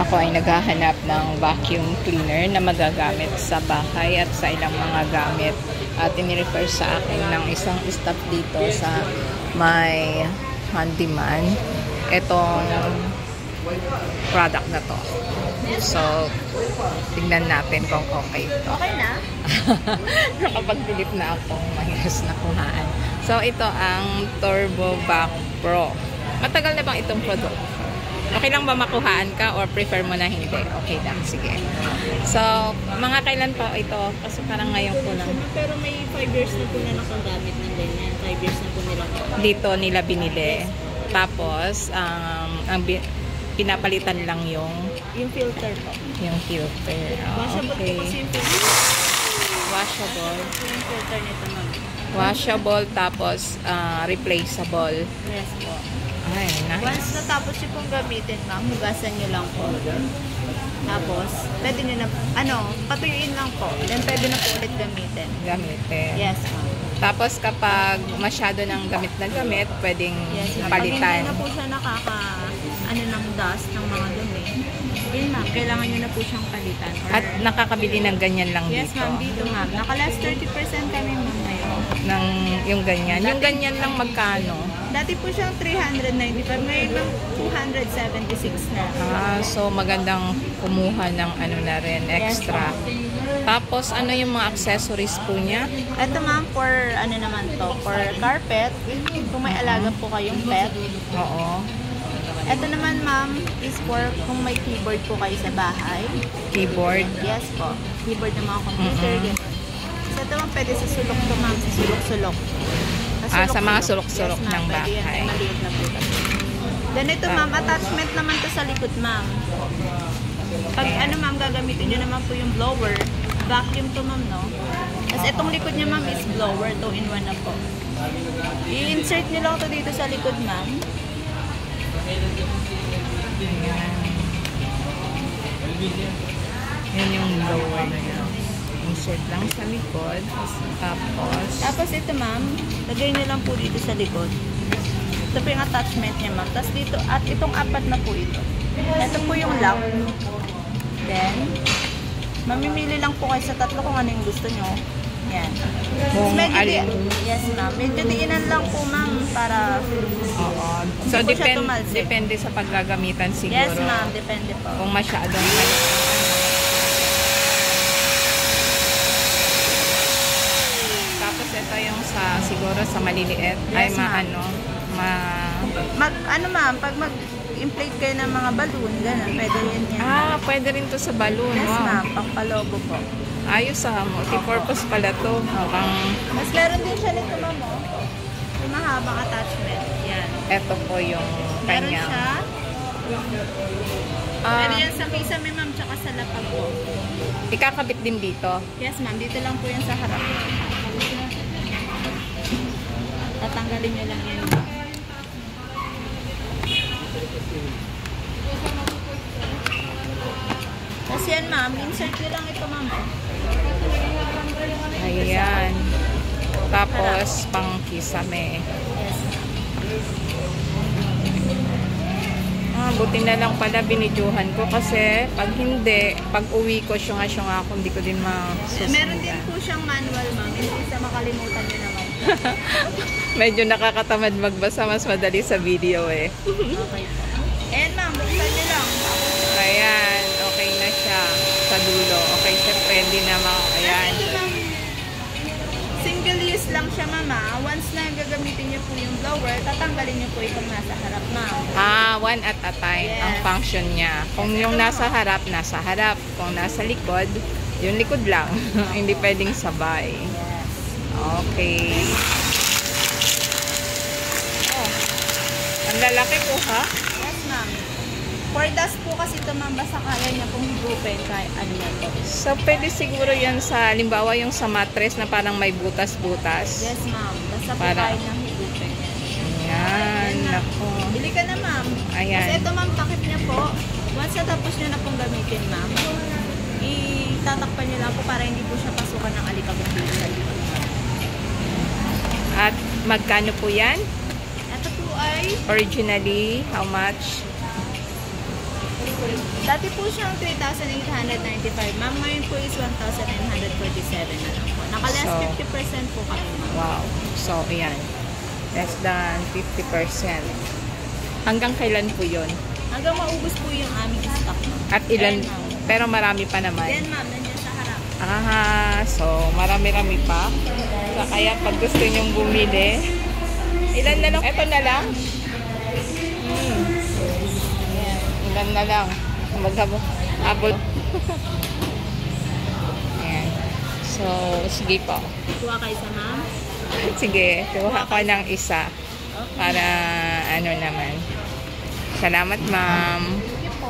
Ako ay naghahanap ng vacuum cleaner na magagamit sa bahay at sa ilang mga gamit. At inirefer sa akin ng isang staff dito sa may handyman itong product na to. So, tingnan natin kung okay ito. Okay na? Nakapag-delete na akong mahirap na kuhaan. So, ito ang Turbo Vac Pro. Matagal na bang itong product? Okay lang ba makuhaan ka or prefer mo na hindi? Okay lang, sige. So, mga kailan pa ito? Kasi parang ngayon ko lang. Pero may 5 years na po na nakagamit ng ganyan. 5 years na po nila. Dito nila binili. Tapos, pinapalitan lang yung filter po. Yung filter. Washable po kasi yung filter. Washable. Yung filter nito, ma'am. Washable, tapos replaceable. Yes po. Ay, nice. Once natapos nyo pong gamitin, ma'am, hugasan nyo lang po. Tapos, pwede nyo na, patuyuin lang po. Then, pwede na po ulit gamitin. Gamitin. Yes, ma'am. Tapos, kapag masyado ng gamit na gamit, pwedeng palitan. Pag hindi na po siya ng dust, ng mga dumi, yun, ma'am, kailangan nyo na po siyang palitan. At nakakabili ng ganyan lang yes, dito. Yes, ma'am, dito, ma'am. Naka-less 30% kami, ma'am, ngayon. Yung ganyan. Yung ganyan lang magkano? Dati po siyang 395, ngayon lang 276 na. So magandang kumuha ng na rin, extra. Yes, tapos ano yung mga accessories po niya? Ito ma'am, for for carpet, kung may alaga po kayong pet. Oo. Ito naman ma'am, is for kung may keyboard po kayo sa bahay. Keyboard? Yes po. Keyboard ng mga computer. So ito ma'am, pwede sa sulok to ma'am, sa sulok-sulok. Sa mga sulok-sulok ng bahay. Maliit na po. Then ito ma'am, attachment naman to sa likod ma'am. Pag ma'am, gagamitin nyo naman po yung blower. Vacuum to ma'am, no? Tapos itong likod niya ma'am is blower, 2-in-1 na po. I-insert nyo lang to dito sa likod ma'am. Yan yung blower niya. Insert lang sa likod. Tapos ito ma'am, lagay nyo lang po dito sa likod. Ito po yung attachment niya ma'am. Tapos dito, at itong apat na po ito. Ito po yung lock. Then, mamimili lang po kayo sa tatlo kung ano yung gusto nyo. Yan. Yes ma'am. Medyo diinan lang po ma'am para... Oo. So, depende sa paggagamitan siguro. Yes ma'am, depende po. Kung masyadong ito yung siguro sa maliliit. Yes, ay ma'am, pag mag-inflate kayo ng mga balloon, gano'n, pwede rin yan. Pwede rin to sa balloon. Yes, wow. ma'am, pangpalobo po. Ayos multi-purpose pala to. Mas meron din siya nito, ma'am, yung mahabang attachment. Yan. Ito po yung kanya. Meron siya. Pwede yan sa kisame, ma'am, tsaka sa lapag po. Ikakabit din dito? Yes, ma'am, dito lang po yan sa harap. Tatanggalin nyo lang yan. Kasi yan ma'am, insert nyo lang ito ma'am. Ayan. Tapos pang kisame. Yes. Buti na lang pala binidyohan ko kasi pag hindi, pag uwi ko syunga-syunga ako, hindi ko din masusundan. Meron din po siyang manual ma'am, hindi sa makalimutan nyo naman. Medyo nakakatamad magbasa, mas madali sa video eh. Okay. And ma'am, buksan nyo lang. Ayan, okay na siya sa dulo. Okay siya, pwede na ayan. Single use lang siya mama. Once na gagamitin nyo po yung blower, tatanggalin nyo po itong nasa harap ma'am. One at a time ang Yes. function niya. Kung yung nasa harap, nasa harap. Kung nasa likod, yung likod lang. Hindi pwedeng sabay. Yes. Okay. Ang lalaki po ha? Yes ma'am. For dust po kasi ito ma'am, basta kaya niya pong higupin kahit ano yan po. So, pwede siguro yan sa, halimbawa yung sa mattress na parang may butas-butas. Yes ma'am, basta po Para- kaya niyang higupin. Ayan, nako. Bili ka na ma'am. Ayan. Kasi ito ma'am, takip niya po. Once natapos niyo na pong gamitin ma'am, itatakpan niyo lang po para hindi po siya pasukan ng alikabok dito sa likod. At magkano po yan? Ito po ay Originally, how much? Dati po siyang 3,895. Ma'am, ngayon po is 1,947 na lang po. Naka-less So, 50% po kami, ma'am. Wow. So, ayan. Less than 50%. Hanggang kailan po yun? Hanggang maubos po yung aming stock, ma'am. At ilan? Ayan, ma'am. Pero marami pa naman. Yan, ma'am. Nandiyan sa harap. So marami-rami pa. So, kaya pag gusto nyong bumili, ilan na lang? Ito na lang. Ayan. Ilan na lang. Abot. Ayan. So, sige po. Kuha kayo sa ma'am. Sige, kuha ko ng isa. Para ano naman. Salamat, ma'am. Sige po.